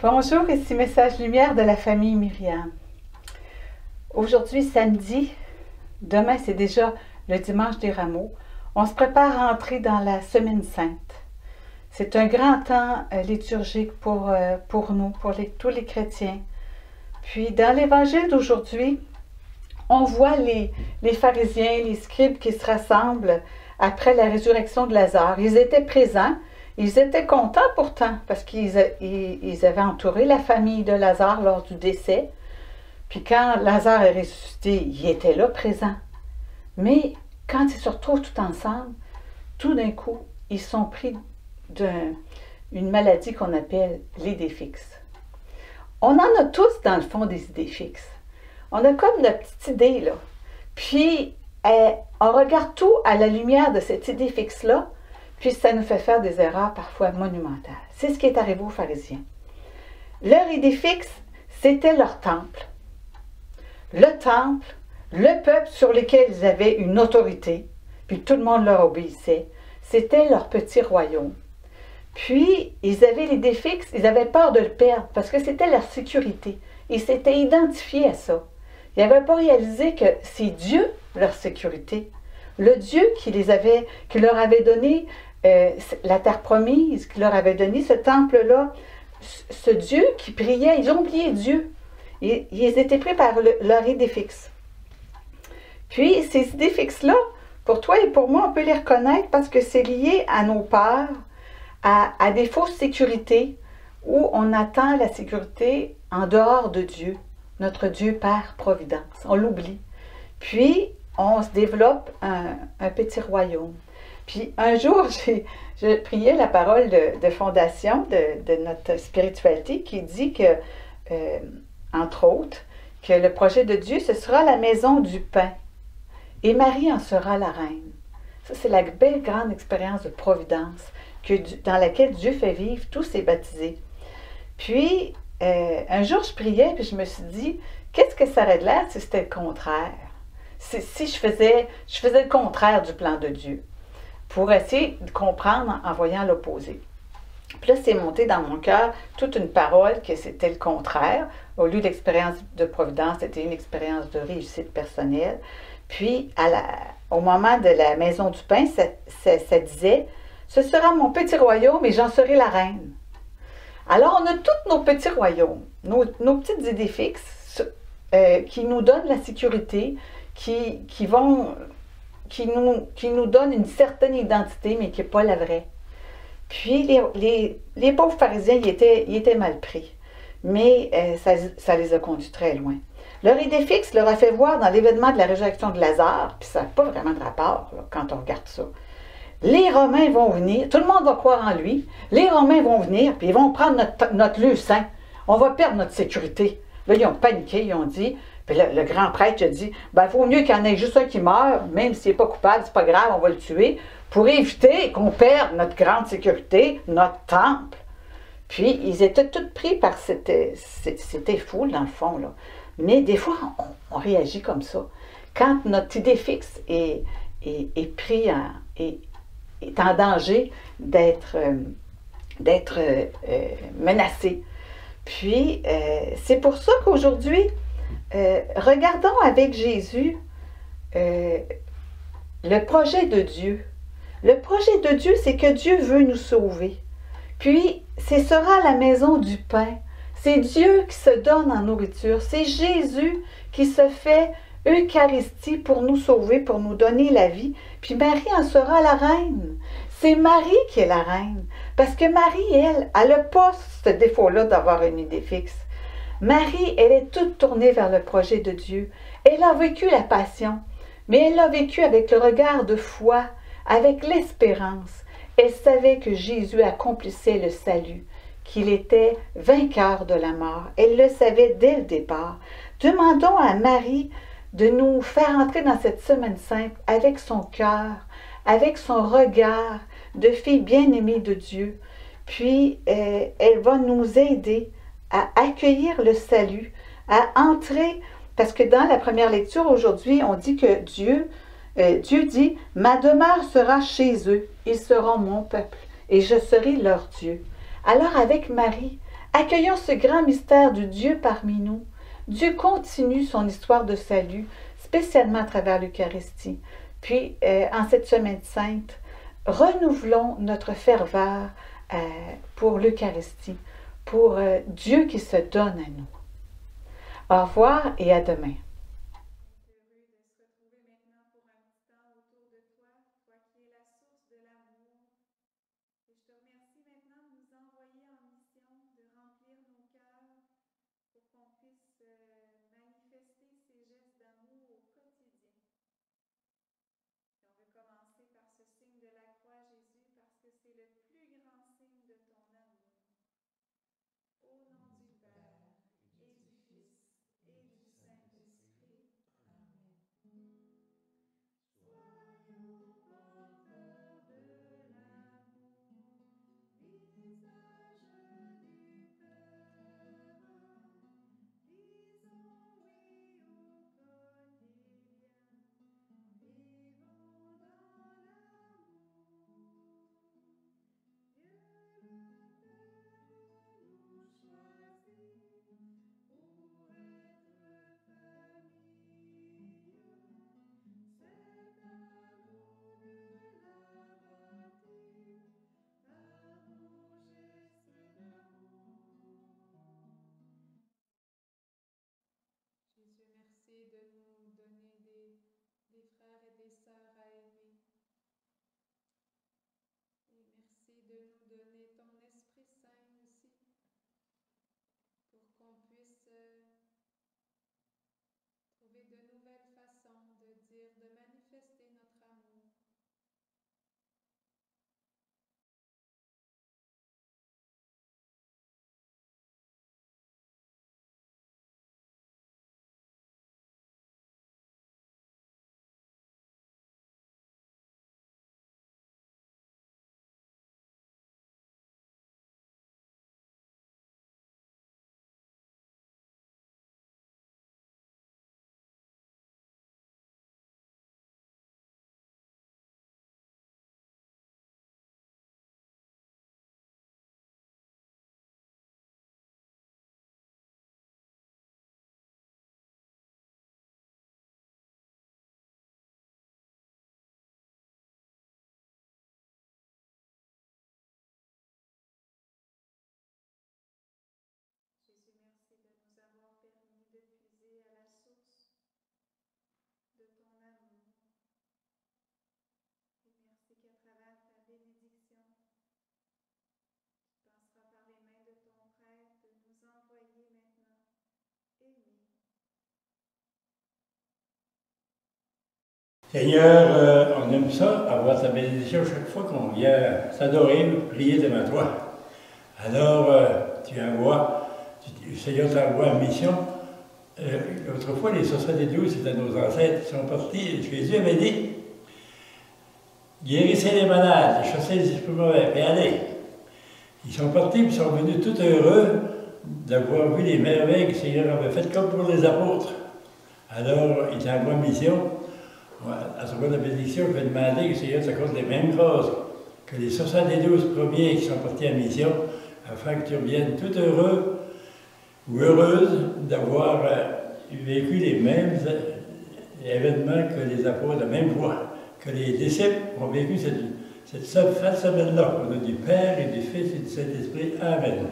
Bonjour, ici Message Lumière de la famille Myriam. Aujourd'hui, samedi, demain c'est déjà le dimanche des Rameaux. On se prépare à entrer dans la Semaine Sainte. C'est un grand temps liturgique pour nous, pour tous les chrétiens. Puis dans l'évangile d'aujourd'hui, on voit les pharisiens, les scribes qui se rassemblent après la résurrection de Lazare. Ils étaient présents. Ils étaient contents pourtant parce qu'ils avaient entouré la famille de Lazare lors du décès. Puis quand Lazare est ressuscité, ils étaient là présents. Mais quand ils se retrouvent tout ensemble, tout d'un coup, ils sont pris d'une maladie qu'on appelle l'idée fixe. On en a tous dans le fond des idées fixes. On a comme notre petite idée là. Puis on regarde tout à la lumière de cette idée fixe-là. Puis ça nous fait faire des erreurs parfois monumentales. C'est ce qui est arrivé aux pharisiens. Leur idée fixe, c'était leur temple. Le temple, le peuple sur lequel ils avaient une autorité, puis tout le monde leur obéissait, c'était leur petit royaume. Puis, ils avaient l'idée fixe, ils avaient peur de le perdre, parce que c'était leur sécurité. Ils s'étaient identifiés à ça. Ils n'avaient pas réalisé que c'est Dieu, leur sécurité. Le Dieu qui leur avait donné la terre promise, qui leur avait donné ce temple-là, ce Dieu qui priait, ils ont oublié Dieu. Ils étaient pris par leur idée fixe. Puis, ces idées fixes-là, pour toi et pour moi, on peut les reconnaître parce que c'est lié à nos peurs, à des fausses sécurités, où on attend la sécurité en dehors de Dieu, notre Dieu Père Providence. On l'oublie. Puis, on se développe un petit royaume. Puis un jour, je priais la parole de fondation de notre spiritualité qui dit que, entre autres, que le projet de Dieu, ce sera la maison du pain. Et Marie en sera la reine. Ça, c'est la belle grande expérience de providence dans laquelle Dieu fait vivre tous ses baptisés. Puis, un jour, je priais, puis je me suis dit, qu'est-ce que ça aurait de l'air si c'était le contraire? Si je faisais le contraire du plan de Dieu, pour essayer de comprendre en voyant l'opposé. Puis là, c'est monté dans mon cœur toute une parole que c'était le contraire. Au lieu d'expérience de providence, c'était une expérience de réussite personnelle. Puis, au moment de la maison du pain, ça disait « Ce sera mon petit royaume et j'en serai la reine. » Alors, on a tous nos petits royaumes, nos petites idées fixes qui nous donnent la sécurité, qui nous donne une certaine identité, mais qui n'est pas la vraie. Puis, les pauvres pharisiens, ils étaient mal pris. Mais ça les a conduits très loin. Leur idée fixe leur a fait voir dans l'événement de la résurrection de Lazare, puis ça n'a pas vraiment de rapport là, quand on regarde ça. Les Romains vont venir, tout le monde va croire en lui, les Romains vont venir, puis ils vont prendre notre lieu saint. On va perdre notre sécurité. Là, ils ont paniqué, ils ont dit... Puis le grand prêtre a dit, il vaut mieux qu'il y en ait juste un qui meure, même s'il n'est pas coupable, c'est pas grave, on va le tuer, pour éviter qu'on perde notre grande sécurité, notre temple. Puis, ils étaient tous pris par c'était fou, dans le fond, là. Mais des fois, on réagit comme ça. Quand notre idée fixe est en danger d'être menacée. Puis, c'est pour ça qu'aujourd'hui, regardons avec Jésus le projet de Dieu. Le projet de Dieu, c'est que Dieu veut nous sauver. Puis, ce sera la maison du pain. C'est Dieu qui se donne en nourriture. C'est Jésus qui se fait Eucharistie pour nous sauver, pour nous donner la vie. Puis Marie en sera la reine. C'est Marie qui est la reine. Parce que Marie, elle n'a pas ce défaut-là d'avoir une idée fixe. Marie, elle est toute tournée vers le projet de Dieu. Elle a vécu la passion, mais elle l'a vécu avec le regard de foi, avec l'espérance. Elle savait que Jésus accomplissait le salut, qu'il était vainqueur de la mort. Elle le savait dès le départ. Demandons à Marie de nous faire entrer dans cette semaine sainte avec son cœur, avec son regard de fille bien-aimée de Dieu. Puis, elle va nous aider à accueillir le salut, à entrer, parce que dans la première lecture aujourd'hui, on dit que Dieu dit « Ma demeure sera chez eux, ils seront mon peuple, et je serai leur Dieu. » Alors avec Marie, Accueillons ce grand mystère de Dieu parmi nous. Dieu continue son histoire de salut, spécialement à travers l'Eucharistie. Puis, en cette semaine sainte, renouvelons notre ferveur pour l'Eucharistie, pour Dieu qui se donne à nous. Au revoir et à demain. Heureux de se retrouver maintenant pour un petit temps autour de toi, toi qui es la source de l'amour. Et je te remercie maintenant de nous envoyer en mission, de remplir nos cœurs pour qu'on puisse manifester ces gestes d'amour au quotidien. Et on veut commencer par ce signe de la croix, Jésus, parce que c'est le plus grand signe de ton amour. Au nom du Père, et du Fils, et du Saint-Esprit. Amen. Soyons porteurs de l'amour, visage du Père. Disons oui au quotidien, vivons dans l'amour. Dieu le Père nous choisit pour être famille. Cet amour Dieu l'a bâti par nos gestes d'amour. Jésus, merci de nous donner des frères et des sœurs à aimer. Et merci de nous donner ton Esprit Saint aussi, pour qu'on puisse trouver de nouvelles façons de dire, de manifester notre amour. Jésus, merci de nous avoir permis de puiser à la source de ton amour. Et merci qu'à travers ta bénédiction, tu passeras par les mains de ton prêtre de nous envoyer maintenant aimer. Seigneur, on aime ça, avoir ta bénédiction chaque fois qu'on vient s'adorer, prier devant toi. Alors, le Seigneur t'envoie en mission. Autrefois, les 72, c'était nos ancêtres qui sont partis. Jésus avait dit, guérissez les malades, chassez les esprits mauvais, et allez. Ils sont partis, puis ils sont venus tout heureux d'avoir vu les merveilles que le Seigneur avait faites, comme pour les apôtres. Alors, il t'envoie en mission. À travers la bénédiction, je vais demander que le Seigneur t'accorde les mêmes choses que les 72 premiers qui sont partis en mission, afin que tu reviennes tout heureux ou heureuse d'avoir vécu les mêmes événements que les apôtres, la même voie, que les disciples ont vécu cette semaine-là. Au nom du Père et du Fils et du Saint-Esprit. Amen.